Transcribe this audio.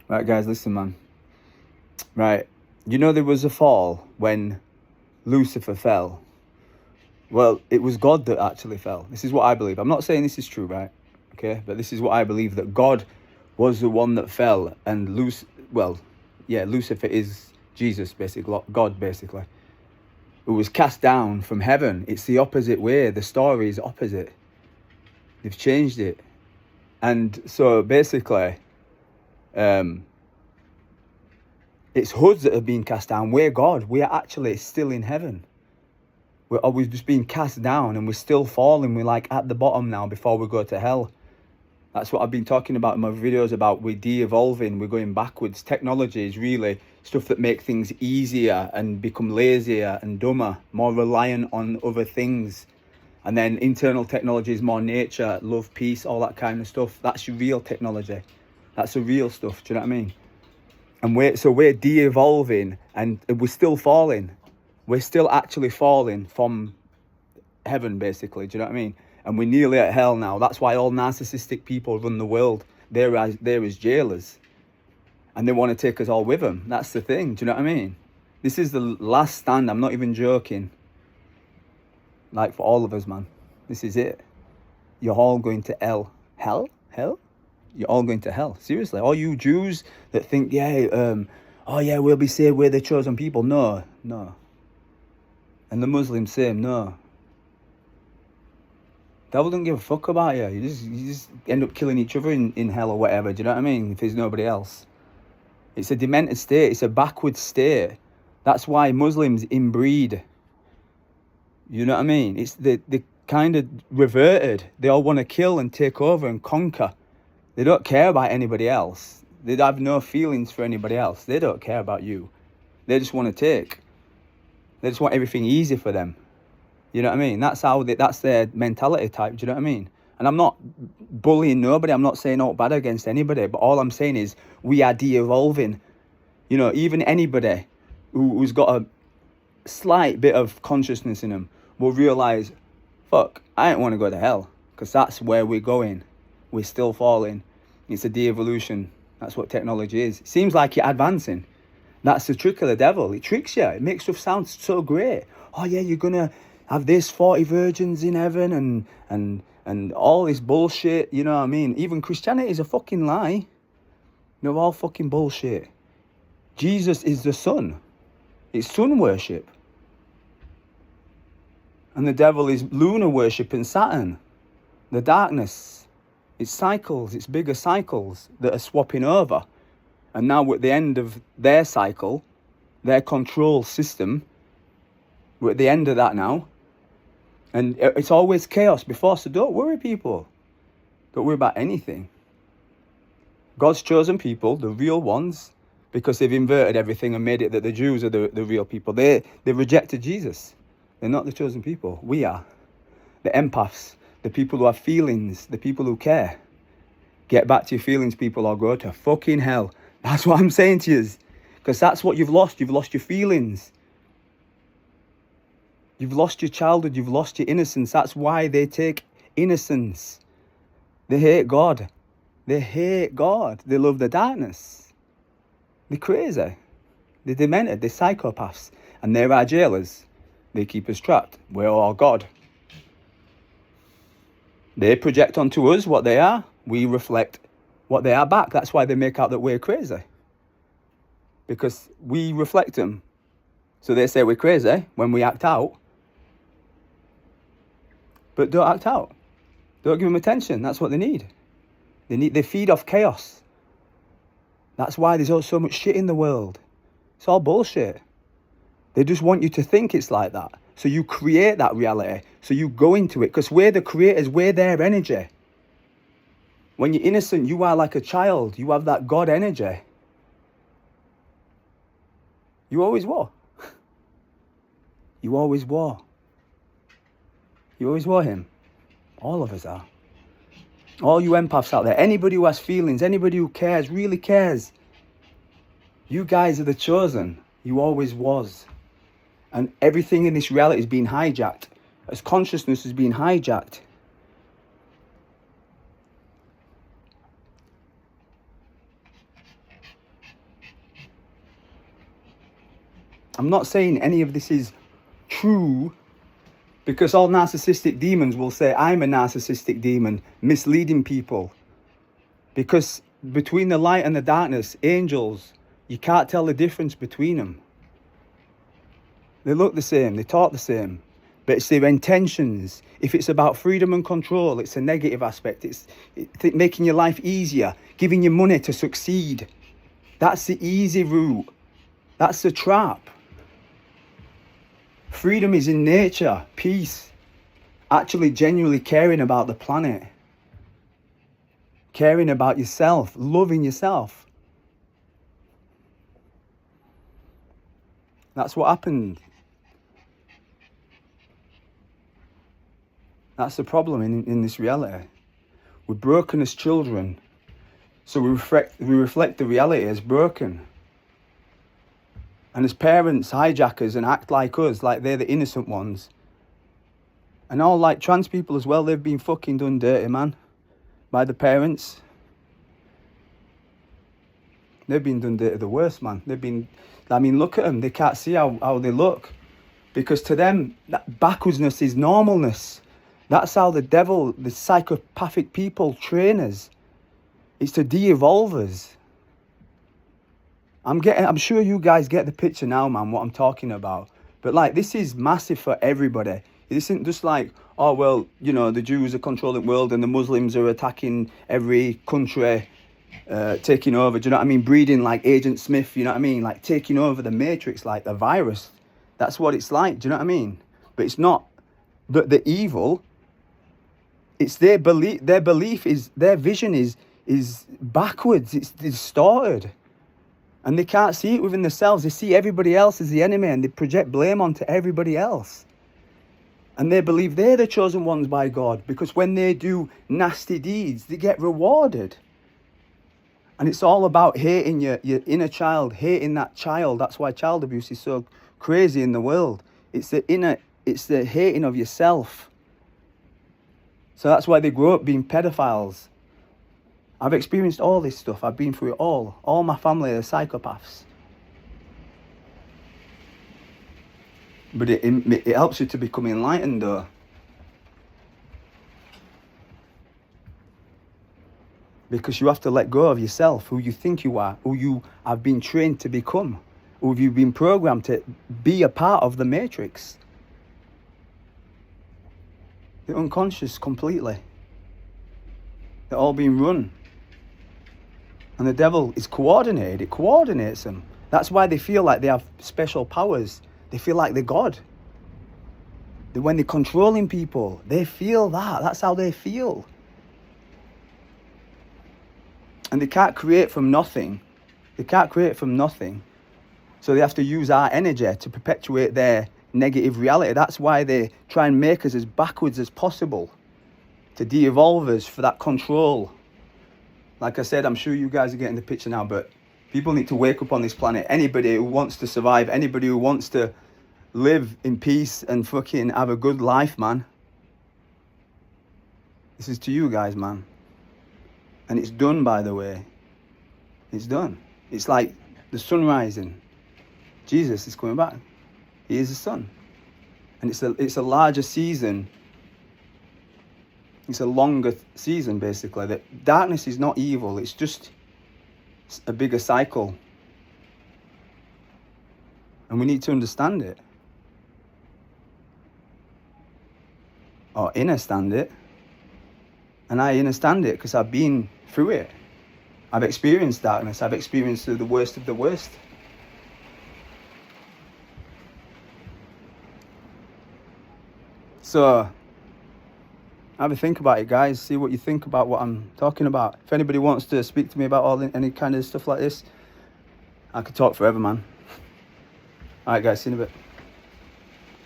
Right, guys, listen, man. Right, you know there was a fall when Lucifer fell. Well, it was God that actually fell. This is what I believe. I'm not saying this is true, right? Okay, but this is what I believe, that God was the one that fell, and Lucifer is Jesus, basically, God, basically, who was cast down from heaven. It's the opposite way. The story is opposite. They've changed it. And so basically, it's us that have been cast down. We're God. We are actually still in heaven. We're always just being cast down, and we're still falling. We're like at the bottom now before we go to hell. That's what I've been talking about in my videos about we're de-evolving, we're going backwards. Technology is really stuff that make things easier and become lazier and dumber, more reliant on other things. And then internal technology is more nature, love, peace, all that kind of stuff. That's your real technology. That's the real stuff, do you know what I mean? And we're de-evolving, and we're still falling. We're still actually falling from heaven, basically, do you know what I mean? And we're nearly at hell now. That's why all narcissistic people run the world. They're as jailers. And they want to take us all with them. That's the thing, do you know what I mean? This is the last stand, I'm not even joking. Like, for all of us, man. This is it. You're all going to hell. Hell? You're all going to hell. Seriously. All you Jews that think, we'll be saved, we're the chosen people. No. And the Muslims, same, no. Devil don't give a fuck about you. You just end up killing each other in hell or whatever. Do you know what I mean? If there's nobody else. It's a demented state. It's a backward state. That's why Muslims inbreed. You know what I mean? It's the kind of reverted. They all want to kill and take over and conquer. They don't care about anybody else. They have no feelings for anybody else. They don't care about you. They just want to take. They just want everything easy for them. You know what I mean? That's their mentality type. Do you know what I mean? And I'm not bullying nobody. I'm not saying all bad against anybody. But all I'm saying is we are de-evolving. You know, even anybody who's got a slight bit of consciousness in them will realise, fuck, I don't want to go to hell. Because that's where we're going. We're still falling. It's a de-evolution. That's what technology is. It seems like you're advancing. That's the trick of the devil. It tricks you. It makes stuff sound so great. Oh yeah, you're going to have this 40 virgins in heaven and all this bullshit, you know what I mean? Even Christianity is a fucking lie. They're all fucking bullshit. Jesus is the sun. It's sun worship. And the devil is lunar worship and Saturn. The darkness. It's cycles. It's bigger cycles that are swapping over. And now at the end of their cycle, their control system, we're at the end of that now. And it's always chaos before, so don't worry, people. Don't worry about anything. God's chosen people, the real ones, because they've inverted everything and made it that the Jews are the real people. They rejected Jesus. They're not the chosen people. We are. The empaths, the people who have feelings, the people who care. Get back to your feelings, people, or go to fucking hell. That's what I'm saying to you. Because that's what you've lost. You've lost your feelings. You've lost your childhood. You've lost your innocence. That's why they take innocence. They hate God. They hate God. They love the darkness. They're crazy. They're demented. They're psychopaths. And they're our jailers. They keep us trapped. We're all God. They project onto us what they are. We reflect what they are back. That's why they make out that we're crazy. Because we reflect them. So they say we're crazy when we act out. But don't act out. Don't give them attention. That's what they need. They feed off chaos. That's why there's so much shit in the world. It's all bullshit. They just want you to think it's like that. So you create that reality. So you go into it. Because we're the creators. We're their energy. When you're innocent, you are like a child. You have that God energy. You always were. You always were. You always were him. All of us are. All you empaths out there, anybody who has feelings, anybody who cares, really cares. You guys are the chosen. You always was. And everything in this reality is being hijacked. As consciousness is being hijacked. I'm not saying any of this is true, because all narcissistic demons will say, I'm a narcissistic demon, misleading people. Because between the light and the darkness, angels, you can't tell the difference between them. They look the same, they talk the same, but it's their intentions. If it's about freedom and control, it's a negative aspect. It's making your life easier, giving you money to succeed. That's the easy route. That's the trap. Freedom is in nature, peace, actually genuinely caring about the planet, caring about yourself, loving yourself. That's what happened. That's the problem in this reality. We're broken as children, so we reflect the reality as broken. And as parents, hijackers, and act like us, like they're the innocent ones. And all like trans people as well, they've been fucking done dirty, man, by the parents. They've been done dirty the worst, man. Look at them, they can't see how they look. Because to them, that backwardsness is normalness. That's how the devil, the psychopathic people train us. It's to de-evolve us. I'm sure you guys get the picture now, man, what I'm talking about. But like, this is massive for everybody. It isn't just like, oh, well, you know, the Jews are controlling the world and the Muslims are attacking every country, taking over, do you know what I mean? Breeding like Agent Smith, you know what I mean? Like taking over the matrix like a virus. That's what it's like, do you know what I mean? But it's not the evil. It's their belief. Their belief is, their vision is backwards. It's distorted. And they can't see it within themselves. They see everybody else as the enemy and they project blame onto everybody else. And they believe they're the chosen ones by God, because when they do nasty deeds, they get rewarded. And it's all about hating your inner child, hating that child. That's why child abuse is so crazy in the world. It's the hating of yourself. So that's why they grow up being pedophiles. I've experienced all this stuff. I've been through it all. All my family are psychopaths. But it helps you to become enlightened, though. Because you have to let go of yourself, who you think you are, who you have been trained to become, who you've been programmed to be a part of the matrix. They're unconscious completely. They're all being run. And the devil is coordinated. It coordinates them. That's why they feel like they have special powers. They feel like they're God. When they're controlling people, they feel that. That's how they feel. And they can't create from nothing. They can't create from nothing. So they have to use our energy to perpetuate their negative reality. That's why they try and make us as backwards as possible, to de-evolve us for that control. Like I said, I'm sure you guys are getting the picture now, but people need to wake up on this planet. Anybody who wants to survive, anybody who wants to live in peace and fucking have a good life, man. This is to you guys, man. And it's done, by the way. It's done. It's like the sun rising. Jesus is coming back. He is the sun. And it's a larger season. It's a longer season, basically. That darkness is not evil. It's just a bigger cycle. And we need to understand it. Or understand it. And I understand it because I've been through it. I've experienced darkness. I've experienced the worst of the worst. So, have a think about it, guys. See what you think about what I'm talking about. If anybody wants to speak to me about any kind of stuff like this, I could talk forever, man. Alright, guys, see you in a bit.